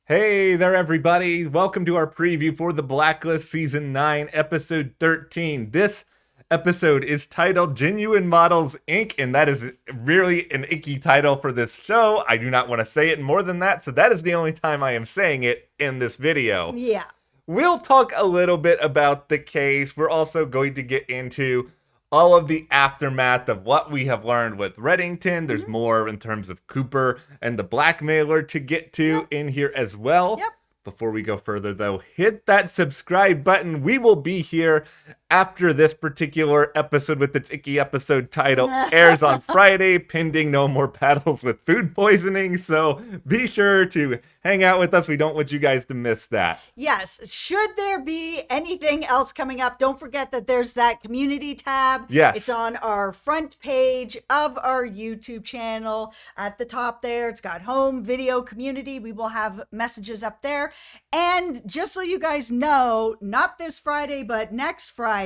Hey there, everybody. Welcome to our preview for the Blacklist Season 9, Episode 13. This episode is titled Genuine Models Inc., and that is really an icky title for this show. I do not want to say it more than that, so that is the only time I am saying it in this video. Yeah. We'll talk a little bit about the case. We're also going to get into all of the aftermath of what we have learned with Reddington. There's more in terms of Cooper and the blackmailer to get to in here as well. Yep. Before we go further, though, hit that subscribe button. We will be here after this particular episode with its icky episode title airs on Friday, pending no more battles with food poisoning. So be sure to hang out with us. We don't want you guys to miss that. Yes. Should there be anything else coming up, don't forget that there's that community tab. Yes. It's on our front page of our YouTube channel. At the top there, it's got home, video, community. We will have messages up there. And just so you guys know, not this Friday, but next Friday,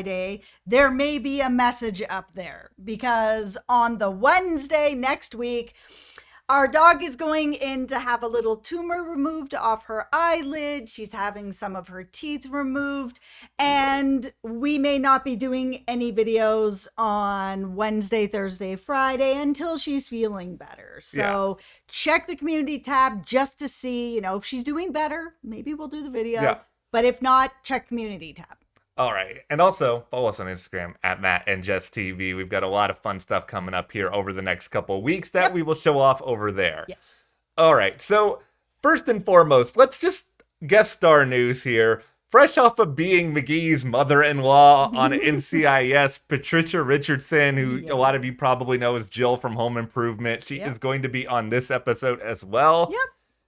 there may be a message up there because on the Wednesday next week, our dog is going in to have a little tumor removed off her eyelid. She's having some of her teeth removed. And we may not be doing any videos on Wednesday, Thursday, Friday until she's feeling better. So check the community tab just to see, if she's doing better. Maybe we'll do the video. Yeah. But if not, check community tab. All right. And also follow us on Instagram at Matt and Jess TV. We've got a lot of fun stuff coming up here over the next couple of weeks that we will show off over there. Yes. All right. So first and foremost, let's just guest star news here. Fresh off of being McGee's mother-in-law on NCIS, Patricia Richardson, who a lot of you probably know as Jill from Home Improvement, she is going to be on this episode as well. Yep.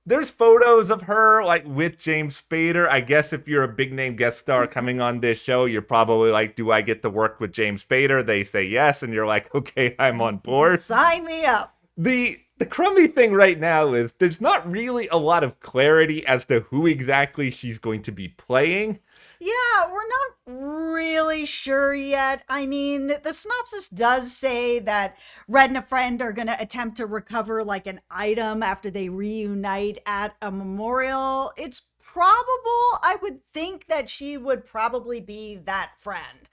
There's photos of her, with James Spader. I guess if you're a big-name guest star coming on this show, you're probably like, do I get to work with James Spader? They say yes, and you're like, okay, I'm on board. Sign me up. The crummy thing right now is there's not really a lot of clarity as to who exactly she's going to be playing. Yeah, we're not really sure yet. I mean, the synopsis does say that Red and a friend are going to attempt to recover an item after they reunite at a memorial. It's probable, I would think that she would probably be that friend.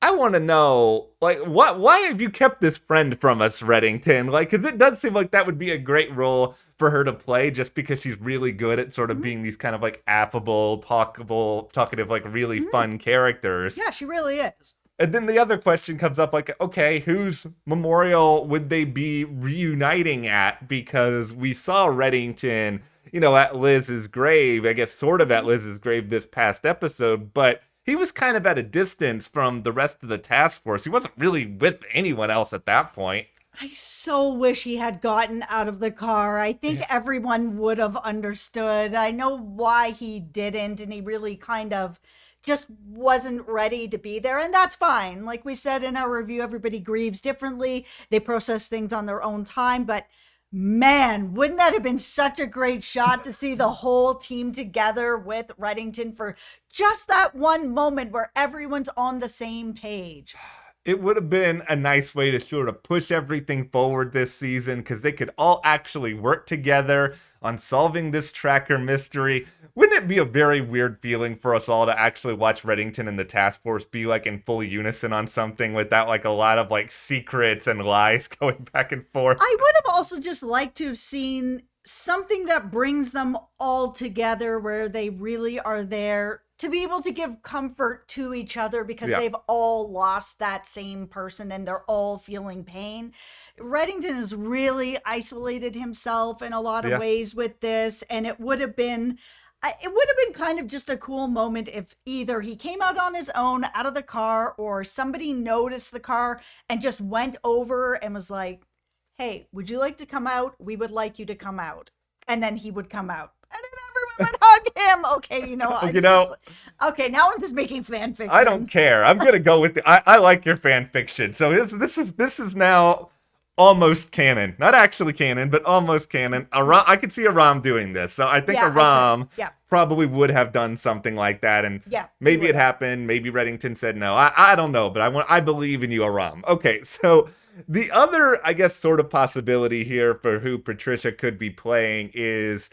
I want to know, why have you kept this friend from us, Reddington? Because it does seem like that would be a great role for her to play just because she's really good at sort of being these kind of affable, talkative, really fun characters. Yeah, she really is. And then the other question comes up okay, whose memorial would they be reuniting at? Because we saw Reddington, at Liz's grave, I guess sort of at Liz's grave this past episode, but he was kind of at a distance from the rest of the task force. He wasn't really with anyone else at that point. I so wish he had gotten out of the car. I think everyone would have understood. I know why he didn't, and he really kind of just wasn't ready to be there, and that's fine. Like we said in our review, everybody grieves differently. They process things on their own time, but man, wouldn't that have been such a great shot to see the whole team together with Reddington for just that one moment where everyone's on the same page? It would have been a nice way to sort of push everything forward this season because they could all actually work together on solving this tracker mystery. Wouldn't it be a very weird feeling for us all to actually watch Reddington and the task force be in full unison on something without a lot of secrets and lies going back and forth? I would have also just liked to have seen something that brings them all together where they really are there to be able to give comfort to each other because they've all lost that same person and they're all feeling pain. Reddington has really isolated himself in a lot of ways with this, and it would have been kind of just a cool moment if either he came out on his own out of the car or somebody noticed the car and just went over and was like, hey, would you like to come out? We would like you to come out. And then he would come out. And then everyone would hug him. Okay, okay, now I'm just making fan fiction. I don't care. I'm gonna go with I like your fan fiction. So this is now almost canon. Not actually canon, but almost canon. I could see Aram doing this. So I think Aram probably would have done something like that. And maybe it happened. Maybe Reddington said no. I don't know, but I believe in you, Aram. Okay, so the other, I guess, sort of possibility here for who Patricia could be playing is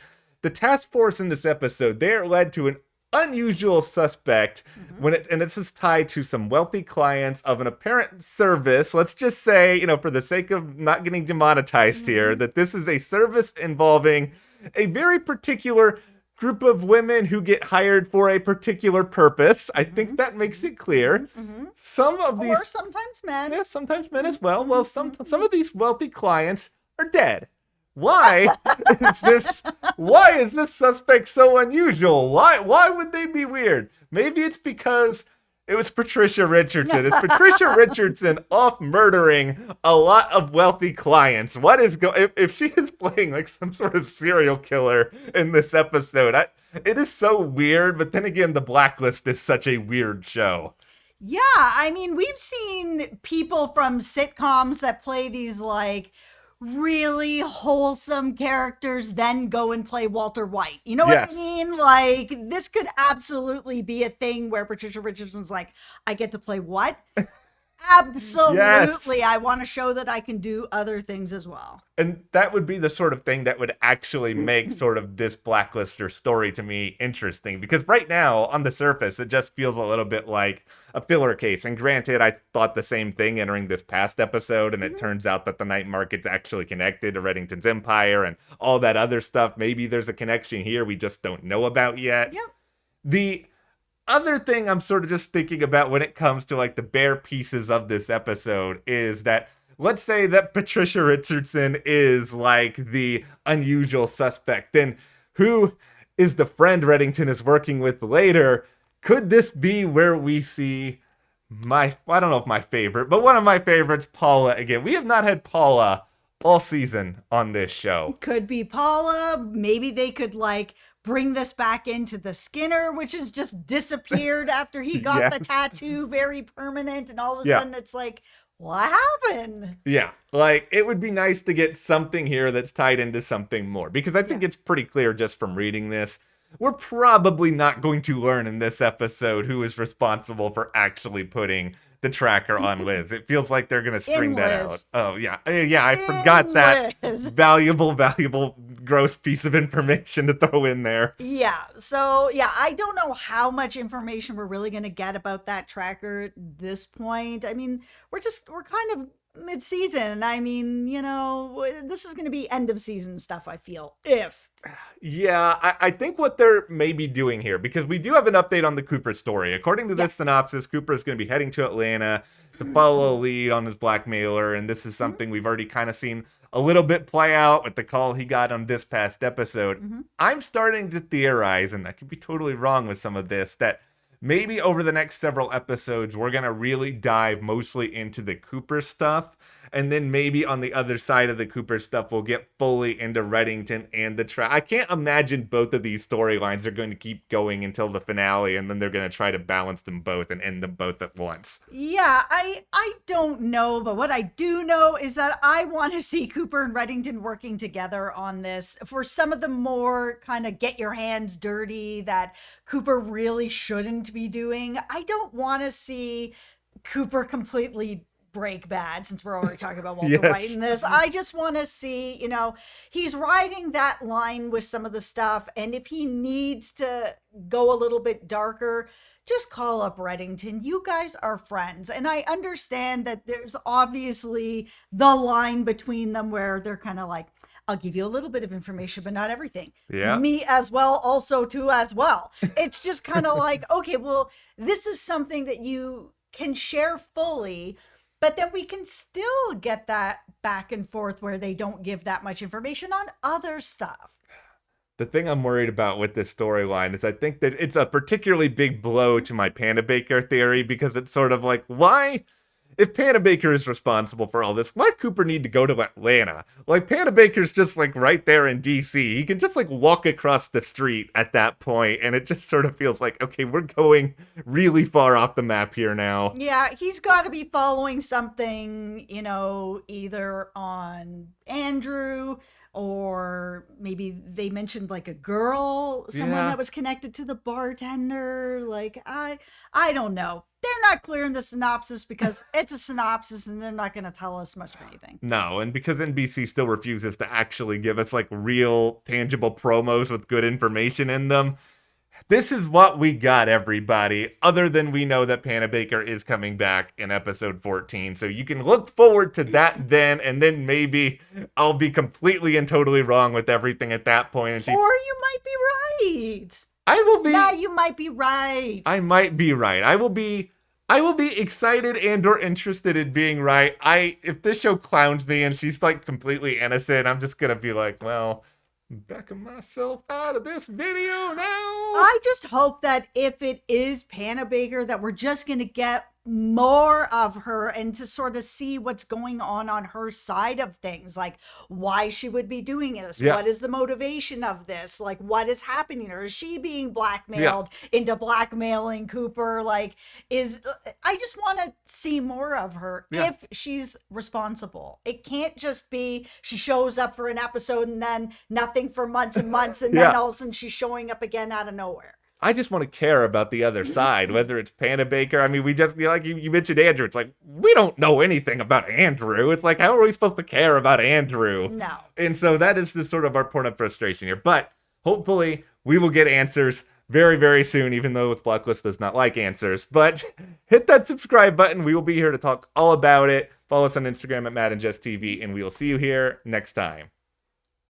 the task force in this episode, they're led to an unusual suspect and this is tied to some wealthy clients of an apparent service. Let's just say, for the sake of not getting demonetized here, that this is a service involving a very particular group of women who get hired for a particular purpose. I think that makes it clear. Some of these, or sometimes men. yeah, sometimes men as well. Well, some of these wealthy clients are dead. Why is this suspect so unusual? Why would they be weird? Maybe it's because it was Patricia Richardson. Is Patricia Richardson off murdering a lot of wealthy clients? What is if she is playing like some sort of serial killer in this episode? It is so weird, but then again, The Blacklist is such a weird show. Yeah, I mean, we've seen people from sitcoms that play these like really wholesome characters then go and play Walter White. You know what I mean? Like, this could absolutely be a thing where Patricia Richardson's like, I get to play what? Absolutely. Yes. I want to show that I can do other things as well. And that would be the sort of thing that would actually make sort of this Blacklister story to me interesting. Because right now, on the surface, it just feels a little bit like a filler case. And granted, I thought the same thing entering this past episode. And it turns out that the night market's actually connected to Reddington's empire and all that other stuff. Maybe there's a connection here we just don't know about yet. Yep. The other thing I'm sort of just thinking about when it comes to like the bare pieces of this episode is that let's say that Patricia Richardson is like the unusual suspect. Then who is the friend Reddington is working with later? Could this be where we see I don't know if my favorite, but one of my favorites, Paula again? We have not had Paula all season on this show. Could be Paula. Maybe they could like bring this back into the Skinner, which has just disappeared after he got the tattoo, very permanent, and all of a sudden it's like, what happened? Yeah, like, it would be nice to get something here that's tied into something more, because I think it's pretty clear just from reading this, we're probably not going to learn in this episode who is responsible for actually putting the tracker on Liz. It feels like they're going to string that out. Oh, yeah. Yeah, I forgot that valuable, gross piece of information to throw in there. Yeah. So, yeah, I don't know how much information we're really going to get about that tracker at this point. I mean, we're kind of mid-season. I mean, this is going to be end of season stuff, I feel. Yeah, I think what they're maybe doing here, because we do have an update on the Cooper story. According to this synopsis, Cooper is going to be heading to Atlanta to follow a lead on his blackmailer, and this is something we've already kind of seen a little bit play out with the call he got on this past episode. I'm starting to theorize, and I could be totally wrong with some of this, that maybe over the next several episodes, we're going to really dive mostly into the Cooper stuff. And then maybe on the other side of the Cooper stuff, we'll get fully into Reddington and the track. I can't imagine both of these storylines are going to keep going until the finale, and then they're going to try to balance them both and end them both at once. Yeah, I don't know, but what I do know is that I want to see Cooper and Reddington working together on this for some of the more kind of get your hands dirty that Cooper really shouldn't be doing. I don't want to see Cooper completely break bad, since we're already talking about Walter White in this. I just want to see, he's riding that line with some of the stuff, and if he needs to go a little bit darker, just call up Reddington. You guys are friends, and I understand that there's obviously the line between them where they're kind of like, I'll give you a little bit of information, but not everything. Yeah. Me as well, also too as well. It's just kind of like, okay, well, this is something that you can share fully, but then we can still get that back and forth where they don't give that much information on other stuff. The thing I'm worried about with this storyline is I think that it's a particularly big blow to my Panabaker theory, because it's sort of like, why? If Panabaker is responsible for all this, why Cooper need to go to Atlanta? Like, Panabaker's just like right there in DC. He can just like walk across the street at that point, and it just sort of feels like, okay, we're going really far off the map here now. Yeah, he's got to be following something, either on Andrew or maybe they mentioned like a girl, someone Yeah. that was connected to the bartender. Like, I don't know. They're not clear in the synopsis because it's a synopsis and they're not going to tell us much of anything. No, and because NBC still refuses to actually give us like real tangible promos with good information in them, this is what we got, everybody, other than we know that Panabaker is coming back in episode 14. So you can look forward to that then, and then maybe I'll be completely and totally wrong with everything at that point. Or you might be right. I will be. Yeah, you might be right. I might be right. I will be excited and or interested in being right. If this show clowns me and she's like completely innocent, I'm just gonna be like, well, I'm backing myself out of this video now. I just hope that if it is Panabaker, that we're just gonna get more of her and to sort of see what's going on her side of things, like why she would be doing this. Yeah. What is the motivation of this? Like, what is happening to her? Is she being blackmailed into blackmailing Cooper? Like, I just want to see more of her if she's responsible. It can't just be she shows up for an episode and then nothing for months and months, and then all of a sudden she's showing up again out of nowhere. I just want to care about the other side, whether it's Panabaker. I mean, we just, like you mentioned Andrew. It's like, we don't know anything about Andrew. It's like, how are we supposed to care about Andrew? No. And so that is just sort of our point of frustration here. But hopefully we will get answers very, very soon, even though Blacklist does not like answers. But hit that subscribe button. We will be here to talk all about it. Follow us on Instagram at Matt and Jess TV, and we will see you here next time.